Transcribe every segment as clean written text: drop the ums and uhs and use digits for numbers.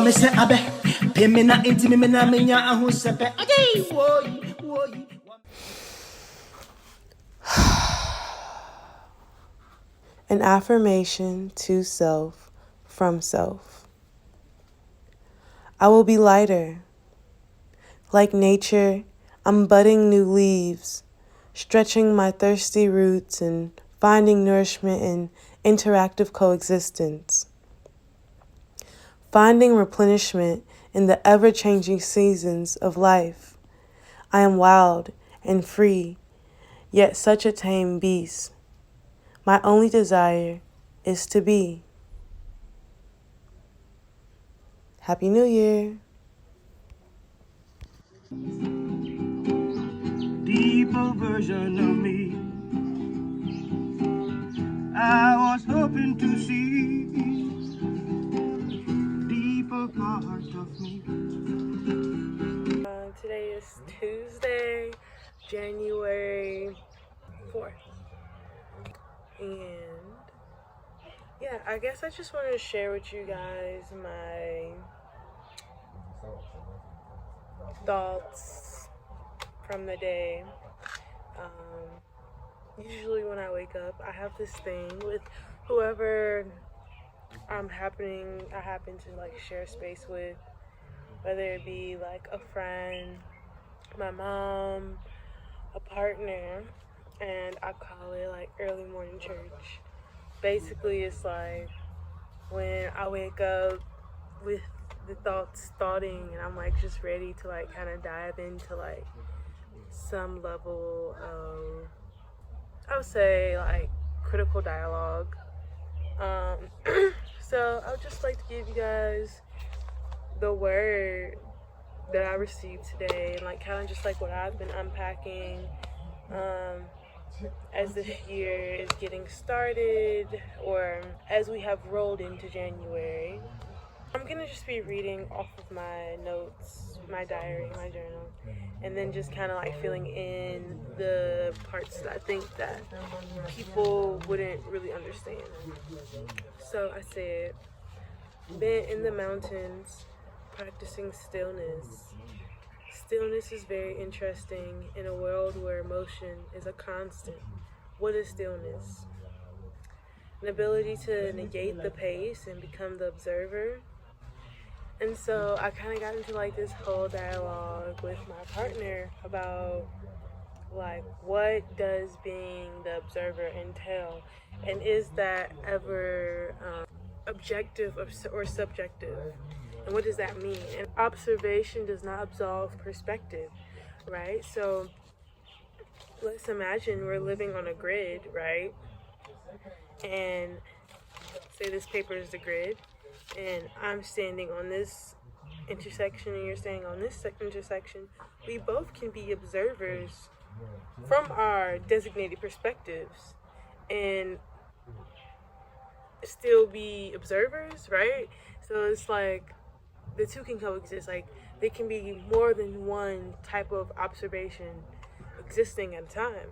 me say abe. Pay me na inti me na me nya ahu sepe. Okay, woy. An affirmation to self from self. I will be lighter. Like nature, I'm budding new leaves, stretching my thirsty roots and finding nourishment in interactive coexistence. Finding replenishment in the ever-changing seasons of life. I am wild and free, yet such a tame beast. My only desire is to be. Happy New Year. Deeper version of me I was hoping to see. Deeper part of me. Today is Tuesday, January 4th. And yeah, I guess I just wanted to share with you guys my thoughts from the day. Usually when I wake up, I have this thing with whoever I happen to like share space with, whether it be like a friend, my mom, a partner, and I call it like early morning church. Basically, it's like when I wake up with the thoughts thoughting and I'm like just ready to like kind of dive into like some level of, I would say, like critical dialogue. So I would just like to give you guys the word that I received today and like kind of just like what I've been unpacking as this year is getting started, or as we have rolled into January. I'm gonna just be reading off of my notes, my diary, my journal, and then just kind of like filling in the parts that I think that people wouldn't really understand. So I said, been in the mountains, practicing stillness. Stillness is very interesting in a world where motion is a constant. What is stillness? An ability to negate the pace and become the observer. And so I kind of got into like this whole dialogue with my partner about like what does being the observer entail, and is that ever objective or subjective, and what does that mean? And observation does not absolve perspective, right? So let's imagine we're living on a grid, right? And say this paper is the grid, and I'm standing on this intersection and you're standing on this intersection. We both can be observers from our designated perspectives and still be observers, right? So it's like the two can coexist. Like there can be more than one type of observation existing at a time.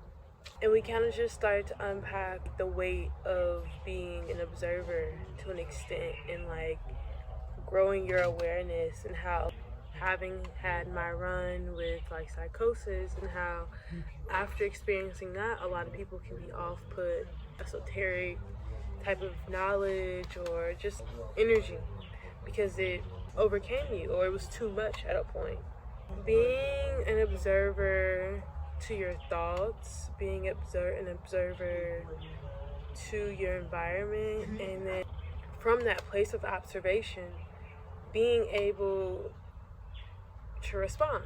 And we kind of just started to unpack the weight of being an observer to an extent, and like growing your awareness, and how having had my run with like psychosis, and how after experiencing that, a lot of people can be off-put, esoteric type of knowledge or just energy because it overcame you or it was too much at a point. Being an observer to your thoughts, being an observer to your environment, and then from that place of observation, being able to respond.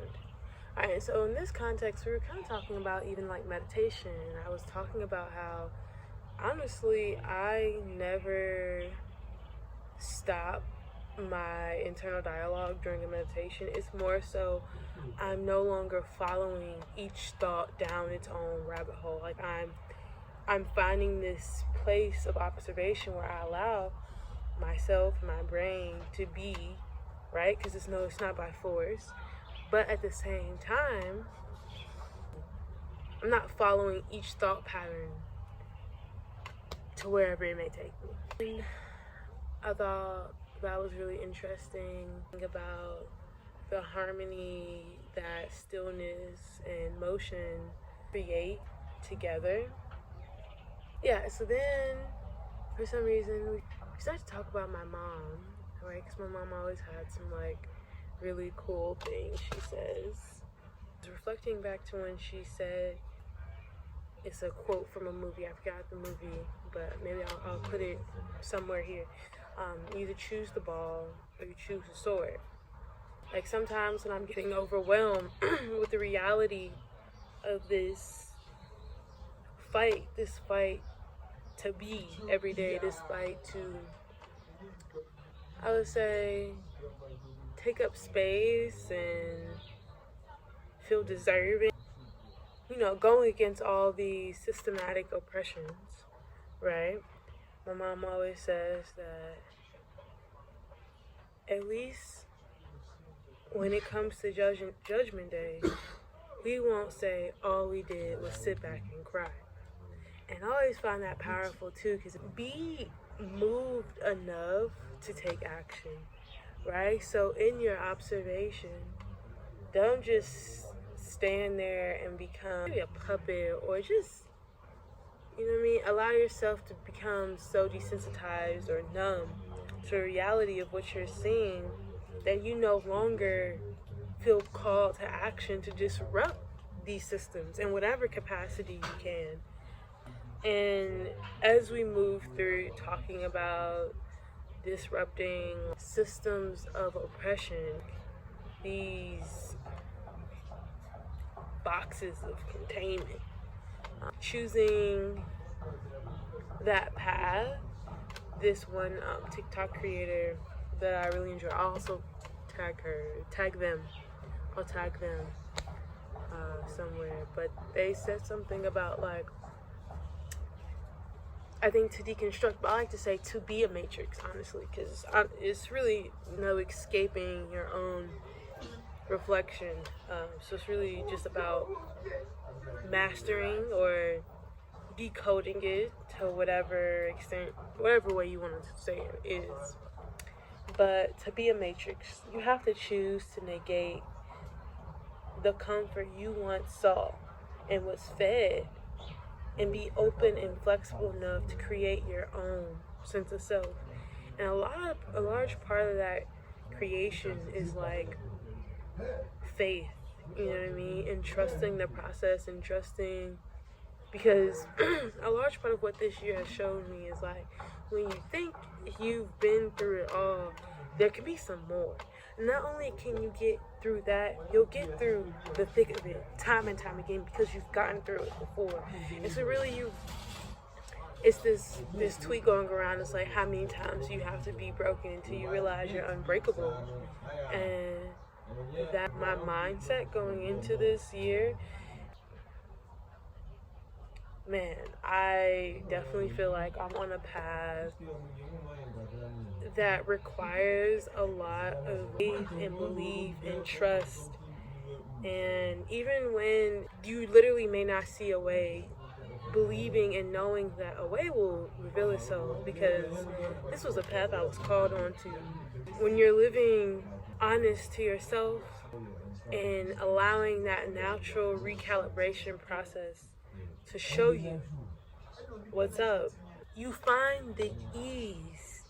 All right, so in this context, we were kind of talking about even like meditation, and I was talking about how honestly, I never stop my internal dialogue during a meditation. It's more so I'm no longer following each thought down its own rabbit hole. Like I'm finding this place of observation where I allow myself and my brain to be, right? Because it's not by force. But at the same time, I'm not following each thought pattern to wherever it may take me. And I thought that was really interesting about the harmony that stillness and motion create together. Yeah, so then for some reason we started to talk about my mom, right? Because my mom always had some like really cool things she says. I was reflecting back to when she said, it's a quote from a movie, I forgot the movie, but maybe I'll put it somewhere here. You either choose the ball or you choose the sword. Like sometimes when I'm getting overwhelmed with the reality of this fight to be every day, this fight to, I would say, take up space and feel deserving. You know, going against all these systematic oppressions, right? My mom always says that at least when it comes to judgment day, we won't say all we did was sit back and cry. And I always find that powerful too, because be moved enough to take action, right? So in your observation, don't just stand there and become maybe a puppet, or just, you know what I mean, allow yourself to become so desensitized or numb to the reality of what you're seeing that you no longer feel called to action to disrupt these systems in whatever capacity you can. And as we move through talking about disrupting systems of oppression, these boxes of containment, choosing that path, this one TikTok creator that I really enjoy, I'll also tag them somewhere, but they said something about like, I think to deconstruct, but I like to say to be a matrix, honestly, because it's really no escaping your own reflection. So it's really just about mastering or decoding it to whatever extent, whatever way you want to say it is. But to be a matrix, you have to choose to negate the comfort you once saw and was fed, and be open and flexible enough to create your own sense of self. And a large part of that creation is like faith, you know what I mean? And trusting the process and trusting, because a large part of what this year has shown me is like, when you think you've been through it all, there can be some more. Not only can you get through that, you'll get through the thick of it time and time again because you've gotten through it before. And so really it's this tweet going around. It's like, how many times you have to be broken until you realize you're unbreakable. And that my mindset going into this year, man, I definitely feel like I'm on a path that requires a lot of faith and belief and trust. And even when you literally may not see a way, believing and knowing that a way will reveal itself, because this was a path I was called on to. When you're living honest to yourself and allowing that natural recalibration process to show you what's up, you find the ease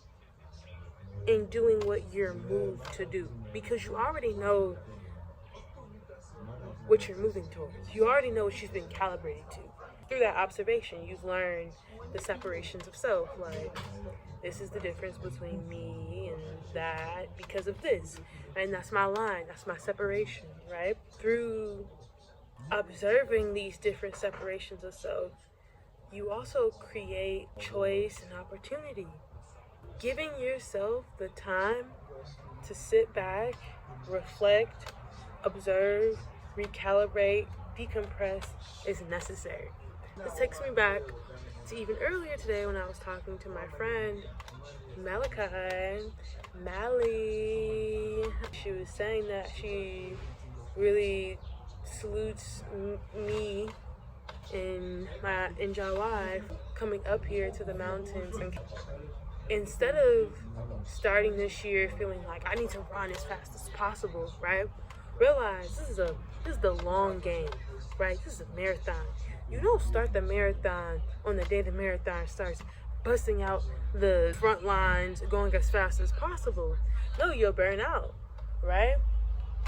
in doing what you're moved to do, because you already know what you're moving towards. You already know what you've been calibrated to. Through that observation, you've learned the separations of self. Like, this is the difference between me and that because of this. And that's my line, that's my separation, right? Through observing these different separations of self, you also create choice and opportunity. Giving yourself the time to sit back, reflect, observe, recalibrate, decompress is necessary. This takes me back to even earlier today when I was talking to my friend Mally. She was saying that she really salutes me in Jahwi coming up here to the mountains. And instead of starting this year feeling like I need to run as fast as possible, right? Realize this is the long game, right? This is a marathon. You don't start the marathon on the day the marathon starts, busting out the front lines, going as fast as possible. No, you'll burn out, right?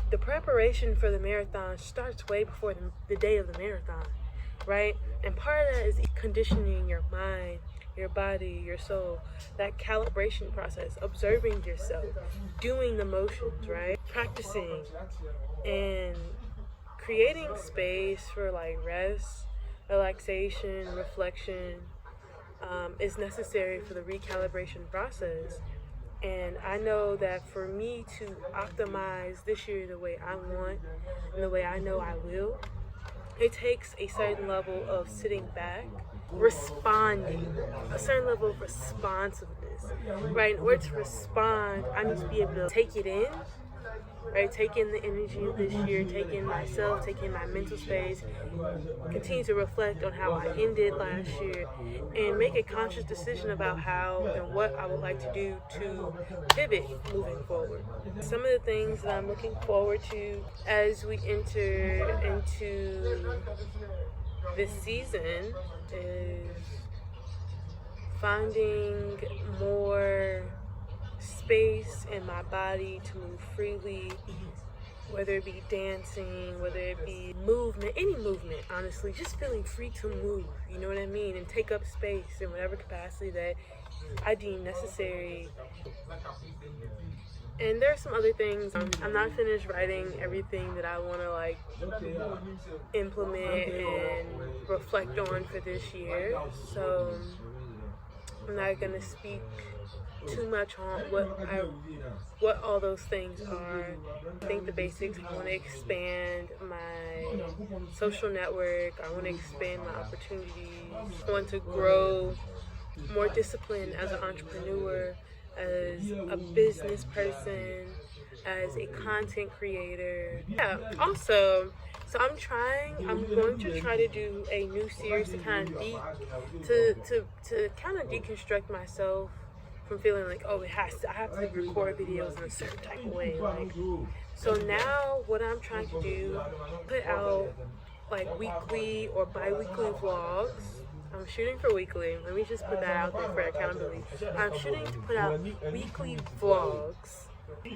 The preparation for the marathon starts way before the day of the marathon, right? And part of that is conditioning your mind, your body, your soul, that calibration process, observing yourself, doing the motions, right? Practicing and creating space for like rest, relaxation, reflection is necessary for the recalibration process. And I know that for me to optimize this year the way I want and the way I know I will, it takes a certain level of sitting back, responding, a certain level of responsiveness, right? In order to respond, I need to be able to take it in, right? Take in the energy of this year, take in myself, take in my mental space, continue to reflect on how I ended last year, and make a conscious decision about how and what I would like to do to pivot moving forward. Some of the things that I'm looking forward to as we enter into this season is finding more space in my body to move freely, whether it be dancing, whether it be movement, any movement, honestly, just feeling free to move, you know what I mean, and take up space in whatever capacity that I deem necessary. And there are some other things. I'm not finished writing everything that I want to like implement and reflect on for this year, so I'm not gonna speak too much on what all those things are. I think the basics. I want to expand my social network. I want to expand my opportunities. I want to grow more disciplined as an entrepreneur, as a business person, as a content creator. Yeah, also, so I'm going to try to do a new series to kind of kind of deconstruct myself from feeling like, oh, I have to record videos in a certain type of way. Like, so now what I'm trying to do, put out like weekly or bi-weekly vlogs. I'm shooting for weekly. Let me just put that out there for accountability. I'm shooting to put out weekly vlogs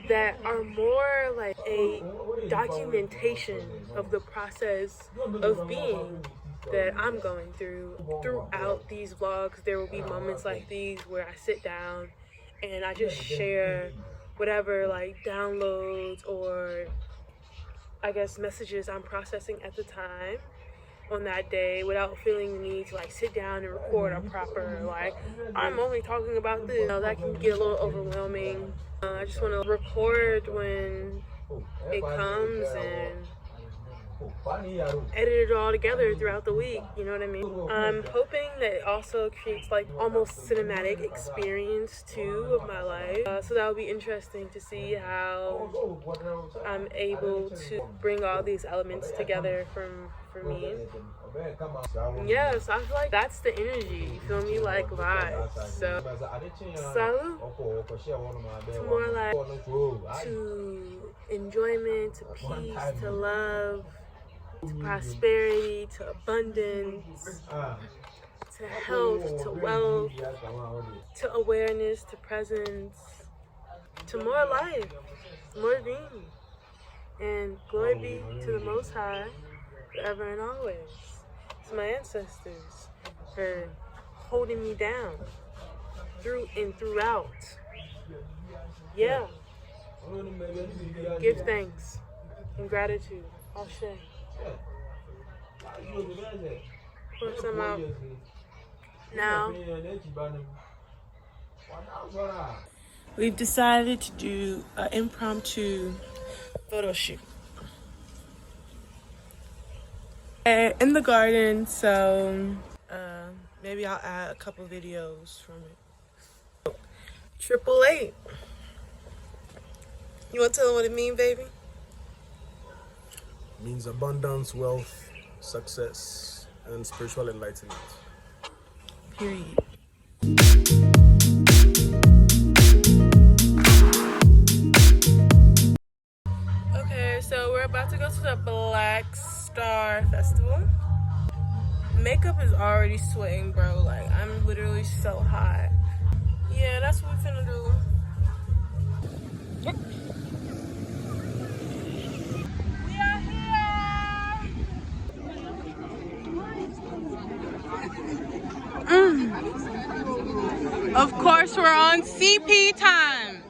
that are more like a documentation of the process of being that I'm going through. Throughout these vlogs, there will be moments like these where I sit down and I just share whatever like downloads or I guess messages I'm processing at the time on that day, without feeling the need to like sit down and record a proper like I'm only talking about this. You know, that can get a little overwhelming. I just want to record when it comes and edit it all together throughout the week, you know what I mean? I'm hoping that it also creates like almost cinematic experience too of my life, so that would be interesting to see how I'm able to bring all these elements together for me. Yeah, so I feel like that's the energy, you feel me, like vibes. So salute to more like to enjoyment, to peace, to love, to prosperity, to abundance, to health, to wealth, to awareness, to presence, to more life, more being. And glory be to the Most High, forever and always. To my ancestors for holding me down through and throughout. Yeah. Give thanks and gratitude. Ashe. Pour some out now. We've decided to do an impromptu photo shoot in the garden, so maybe I'll add a couple videos from it. 888. You want to tell them what it means, baby? It means abundance, wealth, success, and spiritual enlightenment. Period. go to the Black Star Festival. Makeup is already sweating, bro. Like, I'm literally so hot. Yeah, that's what we're finna do. We are here! Of course, we're on CP time.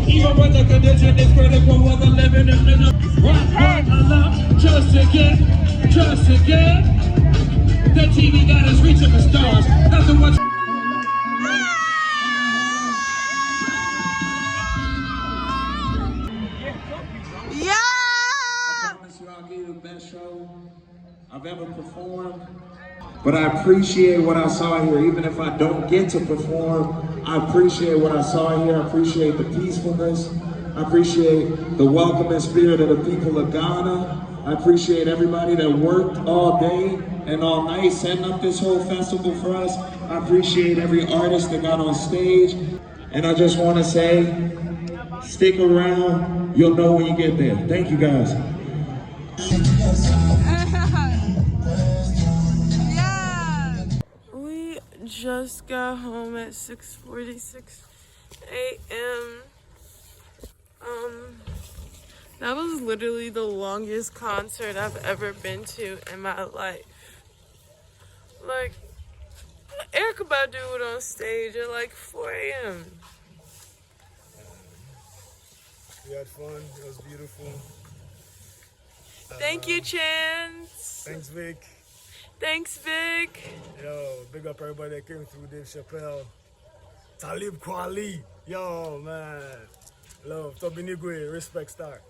Even when the condition is critical, whether living in middle. Rock, love, just again. The TV got us reaching the stars. Nothing much. Yeah! I promise you I'll give you the best show I've ever performed. But I appreciate what I saw here, even if I don't get to perform. I appreciate what I saw here. I appreciate the peacefulness. I appreciate the welcoming spirit of the people of Ghana. I appreciate everybody that worked all day and all night setting up this whole festival for us. I appreciate every artist that got on stage. And I just want to say, stick around. You'll know when you get there. Thank you, guys. Just got home at 6:46 a.m. That was literally the longest concert I've ever been to in my life. Like, Erykah Badu was on stage at like 4 a.m. We had fun. It was beautiful. Thank you, Chance. Thanks, Vic. Thanks, Vic. Yo, big up everybody that came through. Dave Chappelle, Talib Kweli. Yo, man. Love. Tobinigwe, respect star.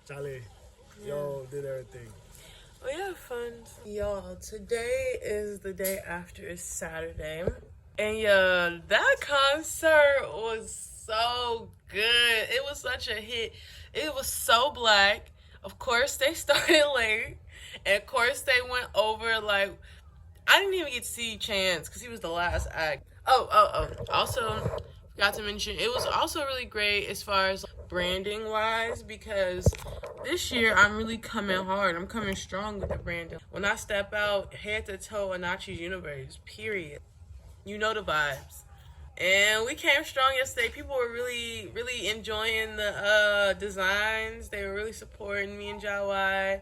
Charlie. Yo, did everything. We had fun. Y'all, today is the day after Saturday. And yeah, that concert was so good. It was such a hit. It was so black. Of course, they started late. And of course, they went over, like, I didn't even get to see Chance because he was the last act. Also, forgot to mention, it was also really great as far as branding wise, because this year I'm really coming hard. I'm coming strong with the branding. When I step out head to toe Anachi's universe, period. You know the vibes. And we came strong yesterday. People were really, really enjoying the designs. They were really supporting me and Jahwi.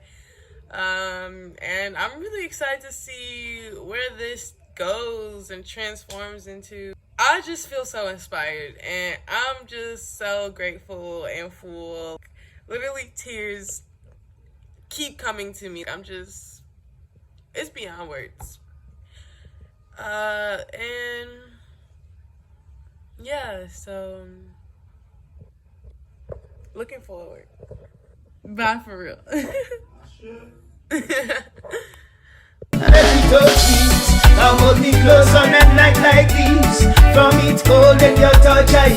And I'm really excited to see where this goes and transforms into. I just feel so inspired, and I'm just so grateful and full. Literally, tears keep coming to me. It's beyond words. And yeah, so looking forward. Bye for real. I hold me close on a night like this. From it cold and your touch I